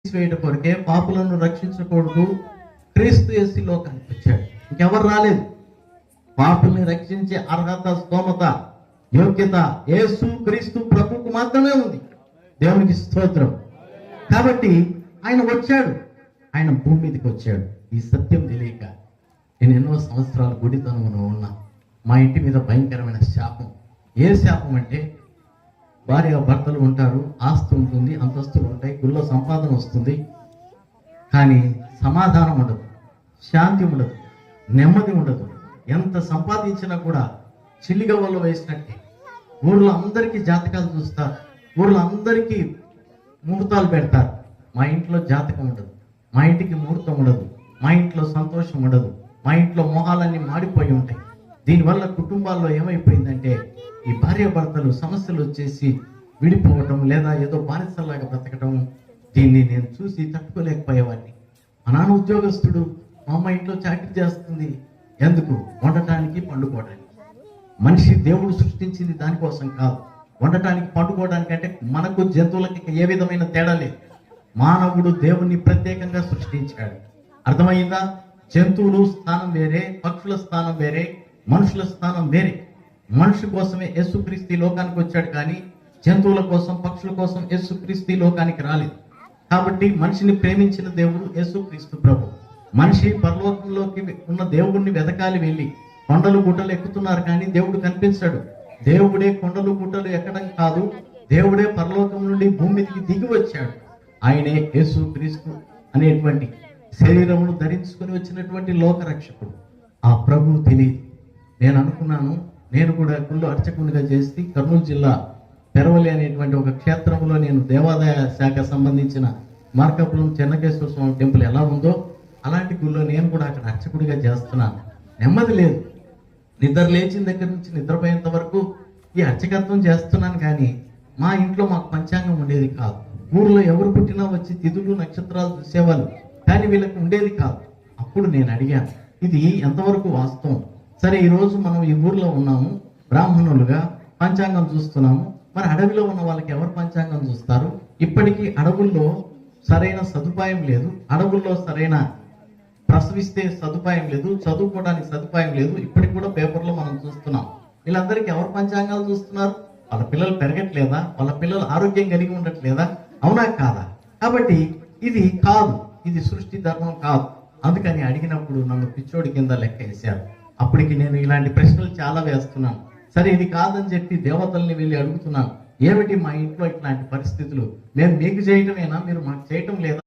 తీసివేయడం కొరకే, పాపులను రక్షించకూడదు క్రీస్తు యేసు లోకానికి వచ్చాడు. ఇంకెవరు రాలేదు. పాపుల్ని రక్షించే అర్హత, స్తోమత, యోగ్యత యేసు క్రీస్తు ప్రభువుకు మాత్రమే ఉంది. దేవునికి స్తోత్రం. కాబట్టి ఆయన వచ్చాడు, ఆయన భూమి మీదకి వచ్చాడు. ఈ సత్యం తెలియక నేను ఎన్నో సంవత్సరాలు గుడితనంలో ఉన్నా. మా ఇంటి మీద భయంకరమైన శాపం. ఏ శాపం అంటే, భార్య భర్తలు ఉంటారు, ఆస్తి ఉంటుంది, అంతస్తులు ఉంటాయి, గుళ్ళో సంపాదన వస్తుంది, కానీ సమాధానం ఉండదు, శాంతి ఉండదు, నెమ్మది ఉండదు. ఎంత సంపాదించినా కూడా చిల్లిగవ్వలో వేసినట్టే. ఊళ్ళో అందరికీ జాతకాలు చూస్తారు, ఊళ్ళో అందరికీ ముహూర్తాలు పెడతారు. మా ఇంట్లో జాతకం ఉండదు, మా ఇంటికి ముహూర్తం ఉండదు, మా ఇంట్లో సంతోషం ఉండదు, మా ఇంట్లో మోహాలన్నీ మాడిపోయి ఉంటాయి. దీనివల్ల కుటుంబాల్లో ఏమైపోయిందంటే, ఈ భార్యాభర్తలు సమస్యలు వచ్చేసి విడిపోవటం, లేదా ఏదో బానిసలాగా బ్రతకటం. దీన్ని నేను చూసి తట్టుకోలేకపోయేవాడిని. మా నాన్న ఉద్యోగస్తుడు, మా అమ్మ ఇంట్లో చాకరీ చేస్తుంది. ఎందుకు? వండటానికి, పండుకోవడానికి. మనిషి దేవుడు సృష్టించింది దానికోసం కాదు, వండటానికి, పండుకోవడానికి. అంటే మనకు జంతువులకి ఏ విధమైన తేడా లేదు. మానవుడు దేవుణ్ణి ప్రత్యేకంగా సృష్టించాడు. అర్థమైందా? జంతువులు స్థానం వేరే, పక్షుల స్థానం వేరే, మనుషుల స్థానం వేరే. మనిషి కోసమే యేసుక్రీస్తు లోకానికి వచ్చాడు, కానీ జంతువుల కోసం, పక్షుల కోసం యేసుక్రీస్తు లోకానికి రాలేదు. కాబట్టి మనిషిని ప్రేమించిన దేవుడు యేసుక్రీస్తు ప్రభు. మనిషి పరలోకంలోకి ఉన్న దేవుడిని వెతకాలి వెళ్ళి. కొండలు గుట్టలు ఎక్కుతున్నారు కానీ దేవుడు కనిపించాడు. దేవుడే కొండలు గుట్టలు ఎక్కడం కాదు, దేవుడే పరలోకం నుండి భూమి మీదకి దిగి వచ్చాడు. ఆయనే యేసుక్రీస్తు అనేటువంటి శరీరమును ధరించుకొని వచ్చినటువంటి లోకరక్షకుడు. ఆ ప్రభు తెలియదు. నేను అనుకున్నాను, నేను కూడా గుళ్ళు అర్చకునిగా చేసి కర్నూలు జిల్లా పెరవలి అనేటువంటి ఒక క్షేత్రంలో నేను దేవాదాయ శాఖ సంబంధించిన మార్కాపురం చెన్నకేశ్వర స్వామి టెంపుల్ ఎలా ఉందో అలాంటి గుళ్ళో నేను కూడా అక్కడ అర్చకుడిగా చేస్తున్నాను. నెమ్మది లేదు. నిద్ర లేచిన దగ్గర నుంచి నిద్రపోయేంత వరకు ఈ అర్చకత్వం చేస్తున్నాను, కానీ మా ఇంట్లో మాకు పంచాంగం ఉండేది కాదు. ఊర్లో ఎవరు పుట్టినా వచ్చి తిథులు నక్షత్రాలు చూసేవాళ్ళు, కానీ వీళ్ళకి ఉండేది కాదు. అప్పుడు నేను అడిగాను, ఇది ఎంతవరకు వాస్తవం? సరే, ఈరోజు మనం ఈ ఊర్లో ఉన్నాము, బ్రాహ్మణులుగా పంచాంగం చూస్తున్నాము. మరి అడవిలో ఉన్న వాళ్ళకి ఎవరు పంచాంగం చూస్తారు? ఇప్పటికీ అడవుల్లో సరైన సదుపాయం లేదు, అడవుల్లో సరైన ప్రసవిస్తే సదుపాయం లేదు, చదువుకోవడానికి సదుపాయం లేదు. ఇప్పటికి కూడా పేపర్లో మనం చూస్తున్నాం. వీళ్ళందరికీ ఎవరు పంచాంగాలు చూస్తున్నారు? వాళ్ళ పిల్లలు పెరగట్లేదా? వాళ్ళ పిల్లలు ఆరోగ్యం కలిగి ఉండట్లేదా? అవునా కాదా? కాబట్టి ఇది కాదు, ఇది సృష్టి ధర్మం కాదు. అందుకని అడిగినప్పుడు నన్ను పిచ్చోడి కింద లెక్క వేశారు. అప్పటికి నేను ఇలాంటి ప్రశ్నలు చాలా వేస్తున్నాను. సరే, ఇది కాదని చెప్పి దేవతల్ని వెళ్ళి అడుగుతున్నాను, ఏమిటి మా ఇంట్లో ఇట్లాంటి పరిస్థితులు, మేము మీకు చేయటమేనా, మీరు మాకు చేయటం లేదా?